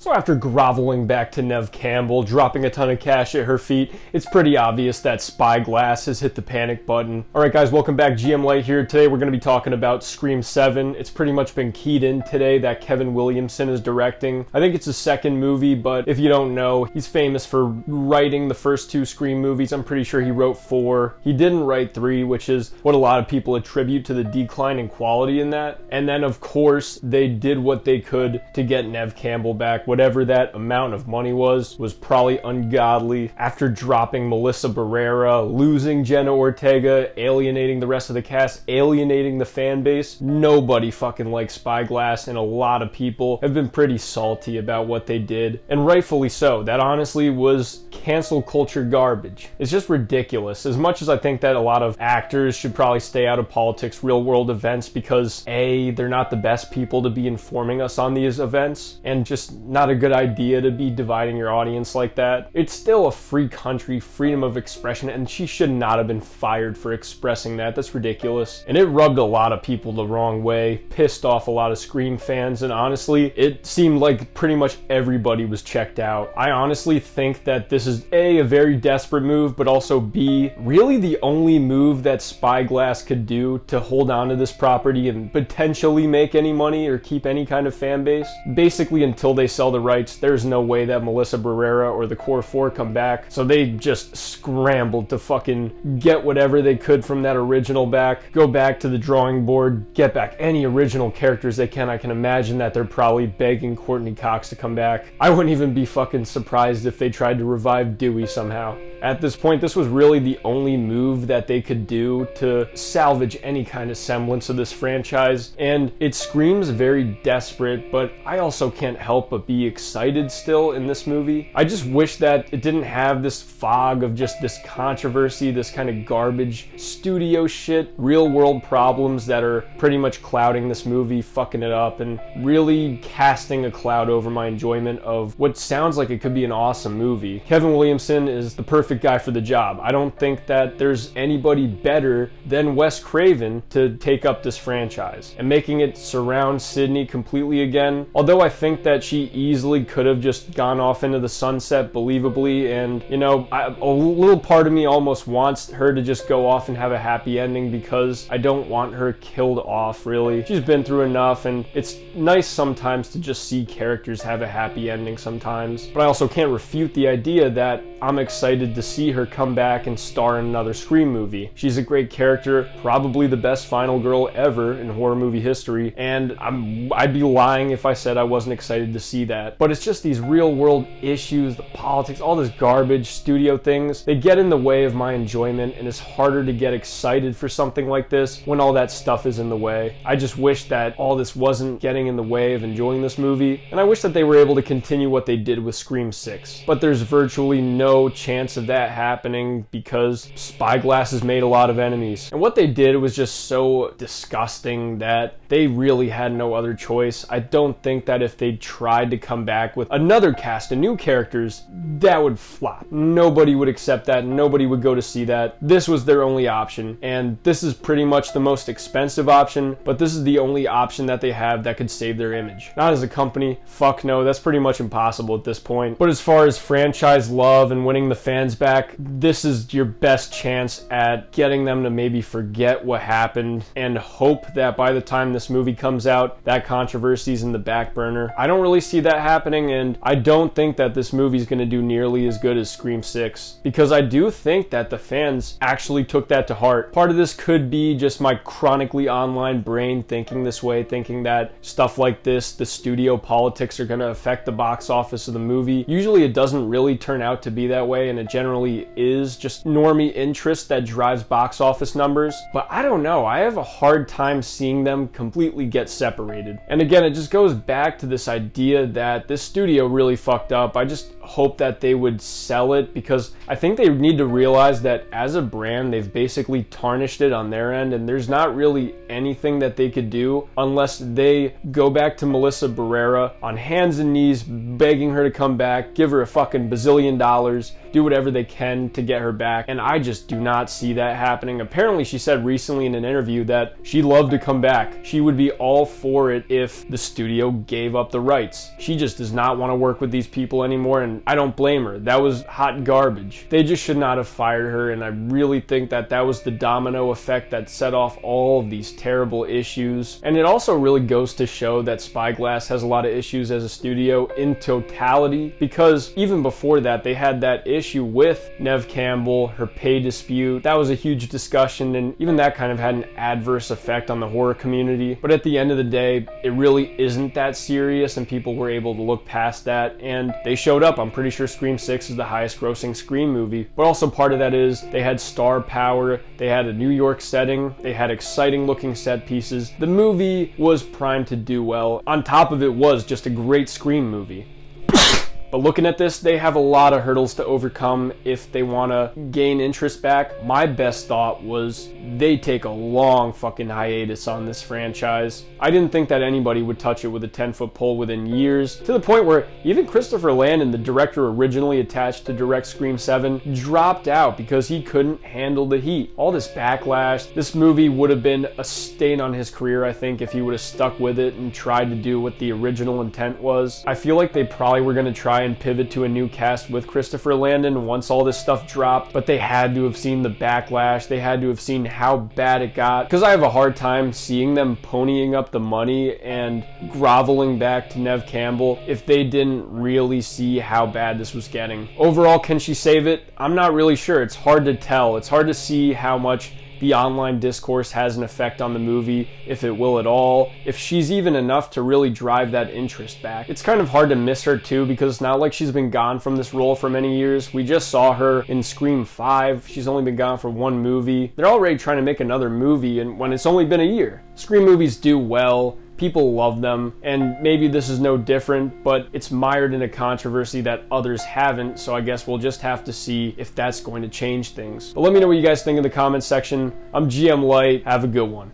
So after groveling back to Neve Campbell, dropping a ton of cash at her feet, it's pretty obvious that Spyglass has hit the panic button. Alright guys, welcome back. GM Light here. Today we're going to be talking about Scream 7. It's pretty much been keyed in today that Kevin Williamson is directing. I think it's his second movie, but if you don't know, he's famous for writing the first two Scream movies. I'm pretty sure he wrote 4. He didn't write 3, which is what a lot of people attribute to the decline in quality in that. And then of course, they did what they could to get Neve Campbell back. Whatever that amount of money was probably ungodly. After dropping Melissa Barrera, losing Jenna Ortega, alienating the rest of the cast, alienating the fan base, nobody fucking likes Spyglass, and a lot of people have been pretty salty about what they did, and rightfully so. That honestly was cancel culture garbage. It's just ridiculous. As much as I think that a lot of actors should probably stay out of politics, real world events, because A, they're not the best people to be informing us on these events, and just not a good idea to be dividing your audience like that. It's still a free country, freedom of expression, and she should not have been fired for expressing that. That's ridiculous. And it rubbed a lot of people the wrong way, pissed off a lot of Scream fans, and honestly, it seemed like pretty much everybody was checked out. I honestly think that this is A, a very desperate move, but also B, really the only move that Spyglass could do to hold on to this property and potentially make any money or keep any kind of fan base. Basically, until they sell the rights, there's no way that Melissa Barrera or the Core 4 come back, so they just scrambled to fucking get whatever they could from that original back, go back to the drawing board, get back any original characters they can. I can imagine that they're probably begging Courtney Cox to come back. I wouldn't even be fucking surprised if they tried to revive Dewey somehow. At this point, this was really the only move that they could do to salvage any kind of semblance of this franchise, and it screams very desperate, but I also can't help but be excited still in this movie. I just wish that it didn't have this fog of just this controversy, this kind of garbage studio shit, real world problems that are pretty much clouding this movie, fucking it up, and really casting a cloud over my enjoyment of what sounds like it could be an awesome movie. Kevin Williamson is the perfect guy for the job. I don't think that there's anybody better than Wes Craven to take up this franchise, and making it surround Sydney completely again. Although I think that she easily could have just gone off into the sunset believably, and you know, a little part of me almost wants her to just go off and have a happy ending, because I don't want her killed off, really. She's been through enough, and it's nice sometimes to just see characters have a happy ending sometimes. But I also can't refute the idea that I'm excited to see her come back and star in another Scream movie. She's a great character, probably the best final girl ever in horror movie history, and I'd be lying if I said I wasn't excited to see that. But it's just these real world issues, the politics, all this garbage studio things, they get in the way of my enjoyment, and it's harder to get excited for something like this when all that stuff is in the way. I just wish that all this wasn't getting in the way of enjoying this movie, and I wish that they were able to continue what they did with Scream 6. But there's virtually no chance of that happening because Spyglass has made a lot of enemies. And what they did was just so disgusting that they really had no other choice. I don't think that if they tried to come back with another cast of new characters, that would flop. Nobody would accept that. Nobody would go to see that. This was their only option, and this is pretty much the most expensive option, but this is the only option that they have that could save their image. Not as a company, fuck no, that's pretty much impossible at this point. But as far as franchise love and winning the fans back, this is your best chance at getting them to maybe forget what happened and hope that by the time this movie comes out, that controversy's in the back burner. I don't really see that happening, and I don't think that this movie's gonna do nearly as good as Scream 6, because I do think that the fans actually took that to heart. Part of this could be just my chronically online brain thinking this way, thinking that stuff like this, the studio politics, are gonna affect the box office of the movie. Usually it doesn't really turn out to be that way, and it generally is just normie interest that drives box office numbers. But I don't know, I have a hard time seeing them completely get separated. And again, it just goes back to this idea that this studio really fucked up. I just hope that they would sell it, because I think they need to realize that as a brand, they've basically tarnished it on their end, and there's not really anything that they could do unless they go back to Melissa Barrera on hands and knees, begging her to come back, give her a fucking bazillion dollars, do whatever they can to get her back. And I just do not see that happening. Apparently, she said recently in an interview that she'd love to come back. She would be all for it if the studio gave up the rights. She just does not want to work with these people anymore, and I don't blame her. That was hot garbage. They just should not have fired her, and I really think that that was the domino effect that set off all of these terrible issues. And it also really goes to show that Spyglass has a lot of issues as a studio in totality, because even before that, they had that issue with Neve Campbell, her pay dispute. That was a huge discussion, and even that kind of had an adverse effect on the horror community. But at the end of the day, it really isn't that serious, and people were able to look past that, and they showed up. I'm pretty sure Scream 6 is the highest grossing Scream movie, but also part of that is they had star power, they had a New York setting, they had exciting looking set pieces. The movie was primed to do well. On top of it was just a great Scream movie. But looking at this, they have a lot of hurdles to overcome if they want to gain interest back. My best thought was they take a long fucking hiatus on this franchise. I didn't think that anybody would touch it with a 10-foot pole within years, to the point where even Christopher Landon, the director originally attached to direct Scream 7, dropped out because he couldn't handle the heat. All this backlash, this movie would have been a stain on his career, I think, if he would have stuck with it and tried to do what the original intent was. I feel like they probably were going to try and pivot to a new cast with Christopher Landon once all this stuff dropped, but they had to have seen the backlash. They had to have seen how bad it got, because I have a hard time seeing them ponying up the money and groveling back to Neve Campbell if they didn't really see how bad this was getting. Overall, can she save it? I'm not really sure. It's hard to tell. It's hard to see how much the online discourse has an effect on the movie, if it will at all, if she's even enough to really drive that interest back. It's kind of hard to miss her too, because it's not like she's been gone from this role for many years. We just saw her in Scream 5. She's only been gone for one movie. They're already trying to make another movie, and when it's only been a year. Scream movies do well. People love them, and maybe this is no different, but it's mired in a controversy that others haven't, so I guess we'll just have to see if that's going to change things. But let me know what you guys think in the comments section. I'm GM Light. Have a good one.